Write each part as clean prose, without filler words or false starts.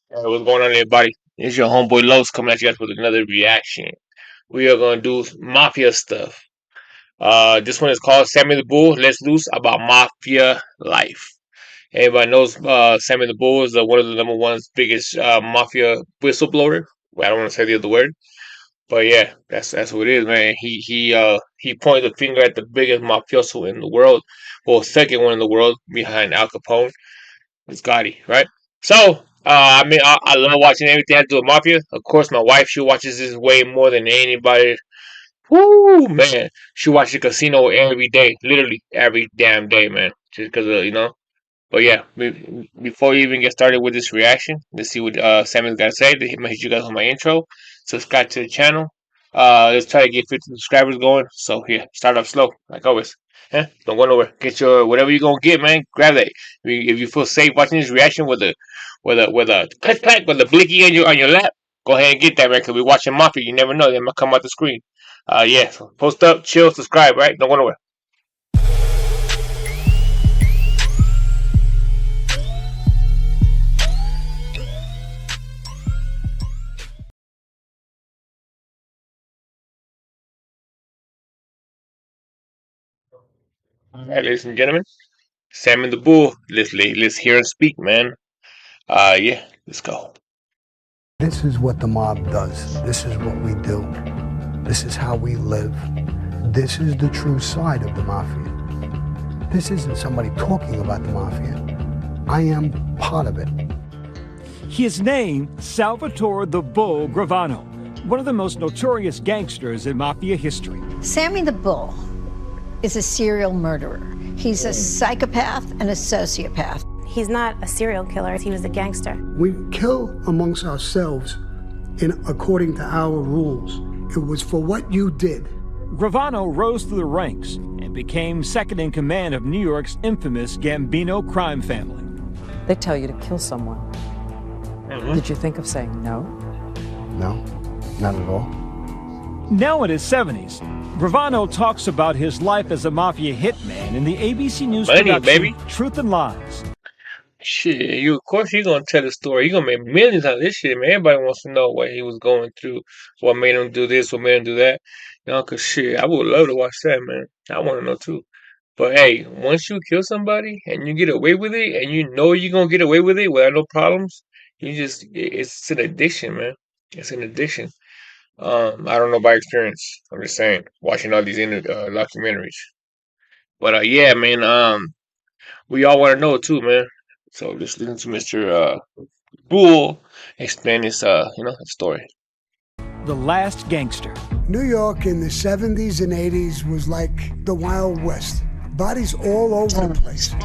What's going on, everybody? It's your homeboy Los coming at you guys with another reaction. We are gonna do mafia stuff. This one is called Sammy the Bull. Let's loose about mafia life. Everybody knows Sammy the Bull is one of the number one's biggest mafia whistleblower. Well, I don't want to say the other word, but yeah, that's what it is, man. He pointed the finger at the biggest mafioso in the world, well, second one in the world behind Al Capone. It's Gotti, right? So, I love watching everything I do with Mafia. Of course, my wife, she watches this way more than anybody. Woo, man. She watches Casino every day. Literally every damn day, man. Just because of. But yeah, before you even get started with this reaction, let's see what Sammy's got to say. I'm going to hit you guys on my intro. Subscribe to the channel. Let's try to get 50 subscribers going. So, yeah, start off slow, like always. Don't go nowhere. Get your whatever you're gonna get, man. Grab that. If you feel safe watching this reaction with a click clack with a blicky on your lap, go ahead and get that, man. Cause we're watching Mafia. You never know, they might come out the screen. Yeah. So post up, chill, subscribe. Right? Don't go nowhere. All right, ladies and gentlemen, Sam and the Bull. Let's hear him speak, man. Yeah. Let's go. This is what the mob does. This is what we do. This is how we live. This is the true side of the mafia. This isn't somebody talking about the mafia. I am part of it. His name, Salvatore the Bull Gravano, one of the most notorious gangsters in mafia history. Sammy the Bull is a serial murderer. He's a psychopath and a sociopath. He's not a serial killer, he was a gangster. We kill amongst ourselves according to our rules. It was for what you did. Gravano rose through the ranks and became second in command of New York's infamous Gambino crime family. They tell you to kill someone. Did you think of saying no? No, not at all. Now in his 70s, Gravano talks about his life as a mafia hitman in the ABC News production, baby. Truth and Lies. Shit, of course you gonna tell the story. You gonna make millions out of this shit, man. Everybody wants to know what he was going through, what made him do this, what made him do that. Cause shit, I would love to watch that, man. I want to know too. But hey, once you kill somebody and you get away with it, and you know you're gonna get away with it without no problems, it's an addiction, man. It's an addiction. I don't know by experience. I'm just saying, watching all these documentaries. But yeah, man. We all want to know too, man. So just listen to Mr. Bull explain his his story. The Last Gangster. New York in the 70s and 80s was like the Wild West. Bodies all over the place.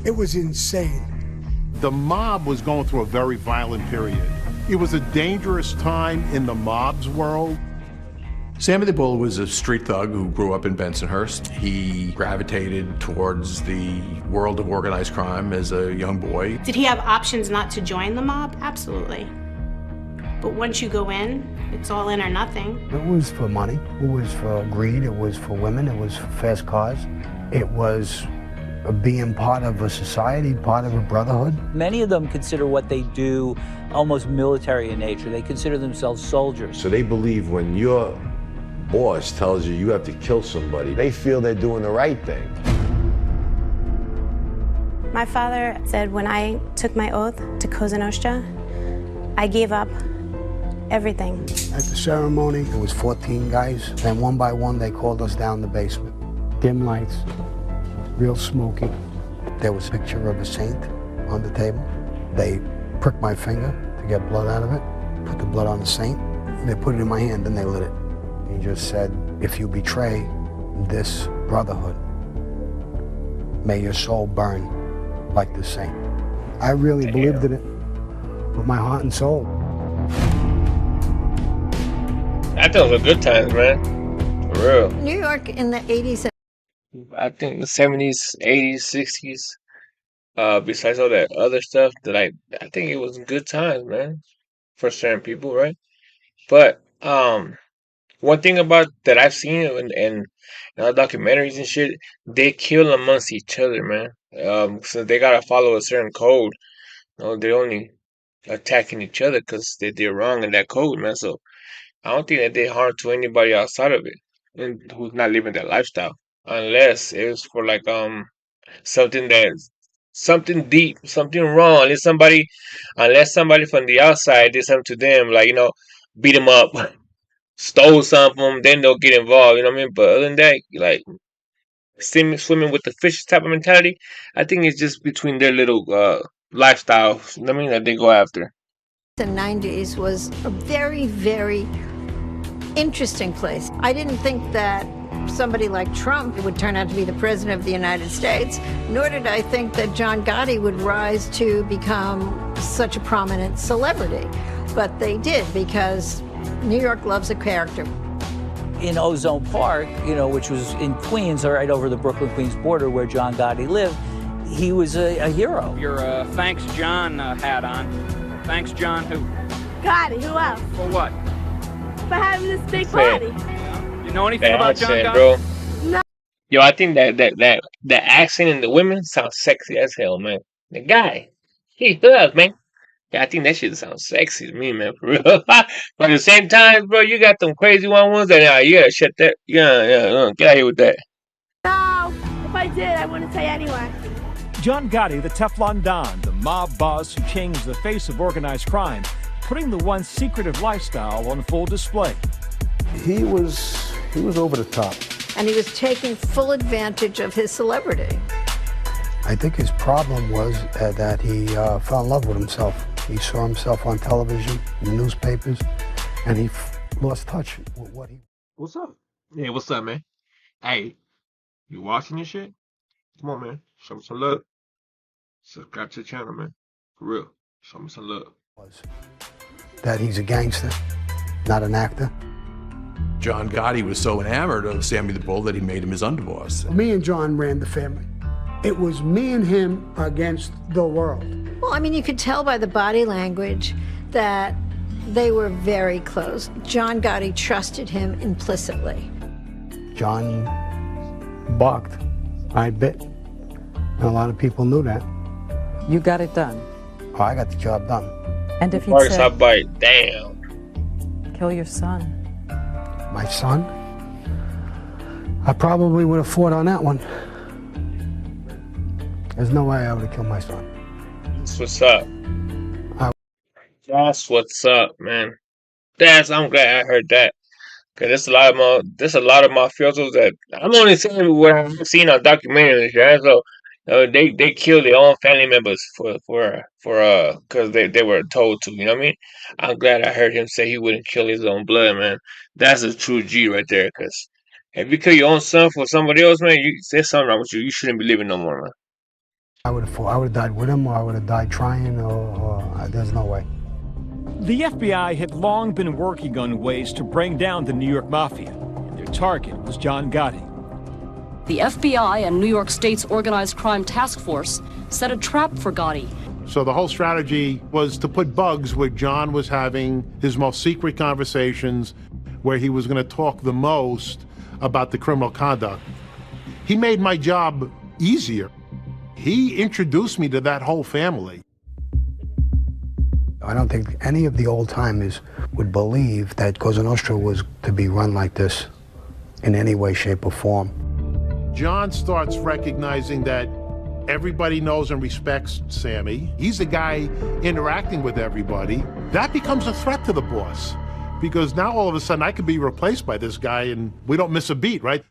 It was insane. The mob was going through a very violent period. It was a dangerous time in the mob's world. Sammy the Bull was a street thug who grew up in Bensonhurst. He gravitated towards the world of organized crime as a young boy. Did he have options not to join the mob? Absolutely. But once you go in, it's all in or nothing. It was for money. It was for greed. It was for women. It was for fast cars. It was being part of a society, part of a brotherhood. Many of them consider what they do almost military in nature. They consider themselves soldiers. So they believe when your boss tells you you have to kill somebody, they feel they're doing the right thing. My father said when I took my oath to Cosa Nostra, I gave up everything. At the ceremony, there was 14 guys, and one by one they called us down the basement. Dim lights, real smoky. There was a picture of a saint on the table. They pricked my finger to get blood out of it, put the blood on the saint, and they put it in my hand, and they lit it. He just said, if you betray this brotherhood, may your soul burn like the saint. I really believed in it with my heart and soul. I think it was a good times, man. For real. New York in the 80s. I think the 70s, 80s, 60s. Besides all that other stuff, I think it was good times, man, for certain people, right? But one thing about that I've seen in documentaries and shit, they kill amongst each other, man. So they gotta follow a certain code. They only attacking each other because they did wrong in that code, man. So I don't think that did harm to anybody outside of it and who's not living that lifestyle, unless it was for like something that's something deep, something wrong. Unless somebody from the outside did something to them, like beat them up, stole something from them, then they'll get involved. You know what I mean? But other than that, like swimming with the fish type of mentality, I think it's just between their little lifestyles. You know what I mean, that they go after. The 90s was a very, very interesting place. I didn't think that somebody like Trump would turn out to be the president of the United States, nor did I think that John Gotti would rise to become such a prominent celebrity. But they did, because New York loves a character. In Ozone Park, which was in Queens, right over the Brooklyn-Queens border where John Gotti lived, he was a hero. Your Thanks John hat on. Thanks John who? Gotti, who else? For what? For having this big body. You know anything about John Gotti? Bro. No. Yo, I think that accent in the women sounds sexy as hell, man. The guy, he does, man. Yeah, I think that shit sounds sexy to me, man, for real. But at the same time, bro, you got them crazy ones that you gotta shut that. Yeah, get out of here with that. No, if I did, I wouldn't say anyway. John Gotti, the Teflon Don, the mob boss who changed the face of organized crime, putting the once secretive lifestyle on full display. He was over the top. And he was taking full advantage of his celebrity. I think his problem was that he fell in love with himself. He saw himself on television, in the newspapers, and he lost touch with what he... What's up? Yeah, what's up, man? Hey, you watching this shit? Come on, man. Show me some love. Subscribe to the channel, man. For real. Show me some love. That he's a gangster, not an actor. John Gotti was so enamored of Sammy the Bull that he made him his underboss. Me and John ran the family. It was me and him against the world. Well, I mean, you could tell by the body language that they were very close. John Gotti trusted him implicitly. John balked. I bit. And a lot of people knew that. You got it done. Oh, I got the job done. And if he'd said, I bite, damn. Kill your son. My son? I probably would have fought on that one. There's no way I would have killed my son. That's what's up. That's what's up, man. I'm glad I heard that. Cause there's a lot of mafiosos that I'm only saying what I've seen on documentaries. Yeah? So they kill their own family members because they were told to. You know what I mean? I'm glad I heard him say he wouldn't kill his own blood, man. That's a true G right there. Cause if you kill your own son for somebody else, man, there's something wrong with you. You shouldn't be living no more, man. I would have died with him, or I would have died trying, or there's no way. The FBI had long been working on ways to bring down the New York Mafia, and their target was John Gotti. The FBI and New York State's Organized Crime Task Force set a trap for Gotti. So the whole strategy was to put bugs where John was having his most secret conversations, where he was going to talk the most about the criminal conduct. He made my job easier. He introduced me to that whole family. I don't think any of the old-timers would believe that Cosa Nostra was to be run like this in any way, shape, or form. John starts recognizing that everybody knows and respects Sammy. He's the guy interacting with everybody. That becomes a threat to the boss, because now all of a sudden I could be replaced by this guy and we don't miss a beat, right?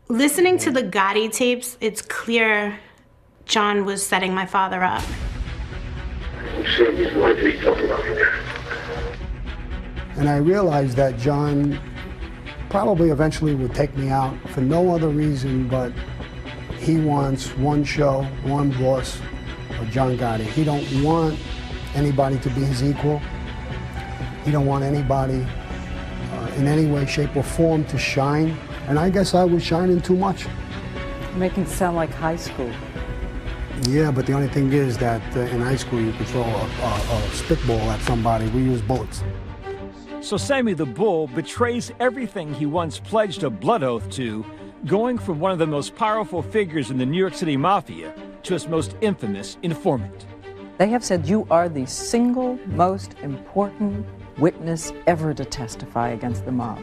Listening to the Gotti tapes, it's clear John was setting my father up. And I realized that John probably eventually would take me out for no other reason but he wants one show, one boss, of John Gotti. He don't want anybody to be his equal. He don't want anybody in any way, shape, or form to shine. And I guess I was shining too much. Making it sound like high school. Yeah, but the only thing is that in high school you could throw a spitball at somebody. We use bullets. So Sammy the Bull betrays everything he once pledged a blood oath to, going from one of the most powerful figures in the New York City Mafia to its most infamous informant. They have said you are the single most important witness ever to testify against the mob.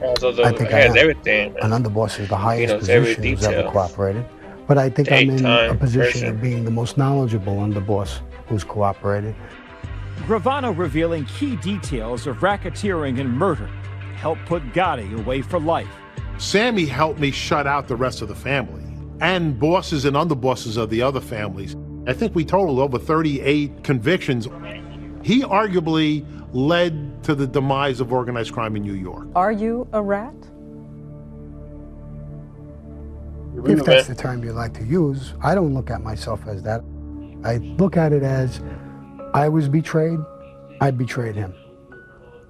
I think I has am. everything. An underboss is the He highest knows every position who's ever detail. cooperated. But I think I'm in a Eight-time position person. of being the most knowledgeable underboss who's cooperated. Gravano revealing key details of racketeering and murder helped put Gotti away for life. Sammy helped me shut out the rest of the family and bosses and underbosses of the other families. I think we totaled over 38 convictions. He arguably led to the demise of organized crime in New York. Are you a rat? If that's the term you like to use, I don't look at myself as that. I look at it as I was betrayed, I betrayed him.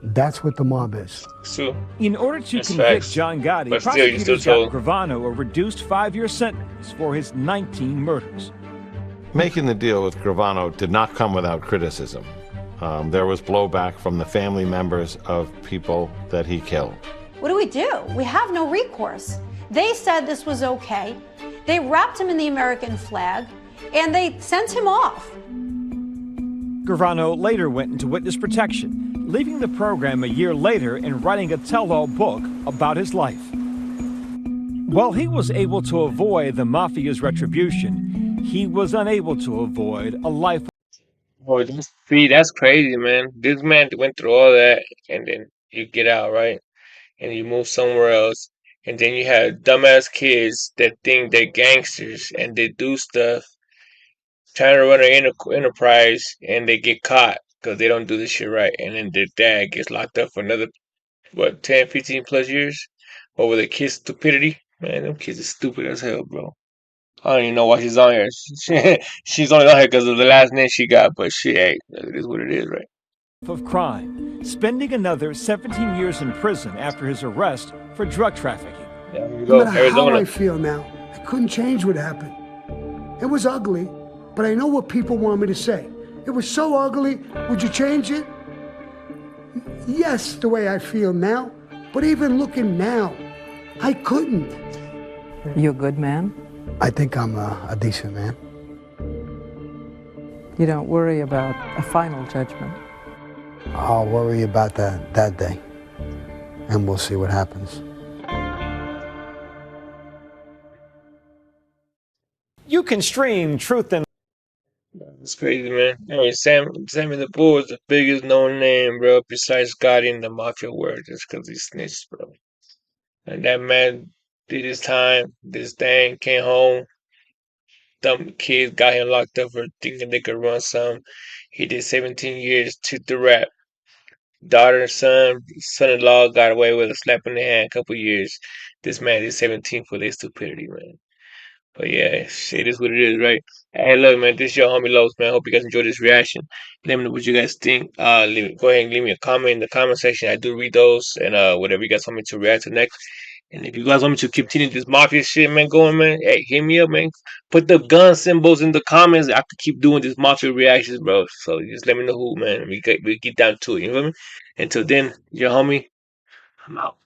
That's what the mob is. So, in order to convict facts. John Gotti, But still, you still prosecutors got told. Gravano a reduced 5-year sentence for his 19 murders. Making the deal with Gravano did not come without criticism. There was blowback from the family members of people that he killed. What do? We have no recourse. They said this was okay. They wrapped him in the American flag, and they sent him off. Gravano later went into witness protection, leaving the program a year later and writing a tell-all book about his life. While he was able to avoid the mafia's retribution, he was unable to avoid a life. Oh, that's crazy, man. This man went through all that, and then you get out, right? And you move somewhere else, and then you have dumbass kids that think they're gangsters and they do stuff, trying to run an enterprise, and they get caught because they don't do this shit right, and then their dad gets locked up for another, what, 10, 15 plus years over the kid's stupidity. Man, them kids are stupid as hell, bro. I don't even know why she's on here. She's only on here because of the last name she got, but shit, hey, it is what it is, right? Of crime, spending another 17 years in prison after his arrest for drug trafficking. There you No go, matter how I Arizona. feel now, I couldn't change what happened. It was ugly, but I know what people want me to say. It was so ugly, would you change it? Yes, the way I feel now, but even looking now, I couldn't. You a good man? I think I'm a decent man. You don't worry about a final judgment. I'll worry about that day, and we'll see what happens. You can stream Truth and It's crazy, man. I mean, Sammy the Bull is the biggest known name, bro, besides Gotti in the mafia world, just because he snitched, bro. And that man did his time, this thing, came home. Dumb kids got him locked up for thinking they could run some. He did 17 years, took the rap. Daughter and son-in-law got away with a slap in the hand, a couple years. This man did 17 for their stupidity, man. But yeah, shit is what it is, right? Hey, look, man, this is your homie Los, man. I hope you guys enjoyed this reaction. Let me know what you guys think. Go ahead and leave me a comment in the comment section. I do read those, and whatever you guys want me to react to next. And if you guys want me to continue this mafia shit, man, going, man, hey, hit me up, man. Put the gun symbols in the comments. I could keep doing these mafia reactions, bro. So just let me know who, man. We get down to it. You feel me? Until then, your homie, I'm out.